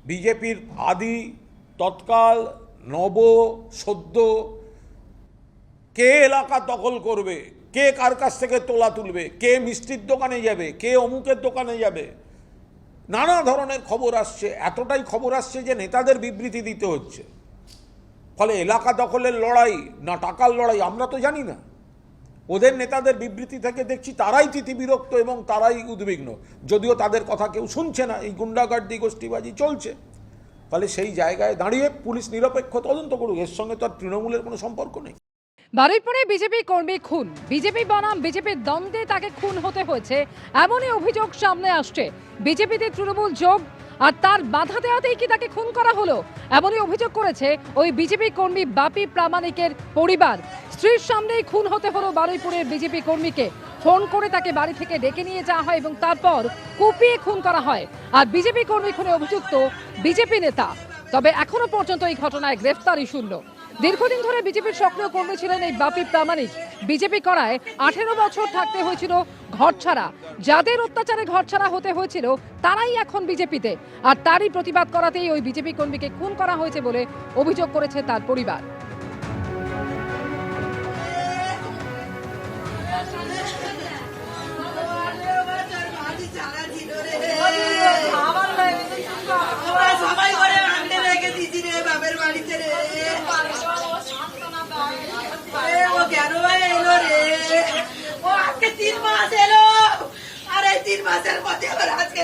বিজেপির আদি, তৎকাল, নব, সদ্য, কে এলাকা দখল করবে, কে কার কাছ থেকে তোলা তুলবে, কে মিষ্টির দোকানে যাবে, কে অমুকের দোকানে যাবে, নানা ধরনের খবর আসছে। এতটাই খবর আসছে যে নেতাদের বিবৃতি দিতে হচ্ছে। ফলে এলাকা দখলের লড়াই না টাকার লড়াই আমরা তো জানি না। ওদের নেতাদের বিবৃতি থেকে দেখছি তারাই তিতিবিরক্ত এবং তারাই উদ্বিগ্ন, যদিও তাদের কথা কেউ শুনছে না। এই গুন্ডাগার্দি, গোষ্ঠীবাজি চলছে। ফলে সেই জায়গায় দাঁড়িয়ে পুলিশ নিরপেক্ষ তদন্ত করুক, এর সঙ্গে তো আর তৃণমূলের কোনো সম্পর্ক নেই। বারুইপুরে বিজেপি কর্মী খুন, বিজেপি বনাম বিজেপির দ্বন্দ্বে তাকে খুন হতে হয়েছে এমনই অভিযোগ সামনে আসছে। বিজেপিতে তৃণমূল যোগ আর তার বাধা দেওয়াতেই কি তাকে খুন করা হলো, এমনই অভিযোগ করেছে ওই বিজেপি কর্মী বাপি প্রামাণিকের পরিবার। স্ত্রীর সামনেই খুন হতে হলো বারুইপুরের বিজেপি কর্মীকে। ফোন করে তাকে বাড়ি থেকে ডেকে নিয়ে যাওয়া হয় এবং তারপর কুপিয়ে খুন করা হয়। আর বিজেপি কর্মী খুনে অভিযুক্ত বিজেপি নেতা। তবে এখনো পর্যন্ত এই ঘটনায় গ্রেফতারই শূন্য। দীর্ঘদিন ধরে বিজেপির সক্রিয় কর্মী ছিলেন এই বাপি প্রামাণিক। বিজেপি করায় 18 বছর থাকতে হয়েছিল ঘরছাড়া। যাদের অত্যাচারে ঘরছাড়া হতে হয়েছিল তারাই এখন বিজেপিতে, আর তারই প্রতিবাদ করাতেই ওই বিজেপি কর্মীকে খুন করা হয়েছে বলে অভিযোগ করেছে তার পরিবার। ও আজকে 3 মাস এলো, আর এই 3 মাসের মধ্যে আবার আজকে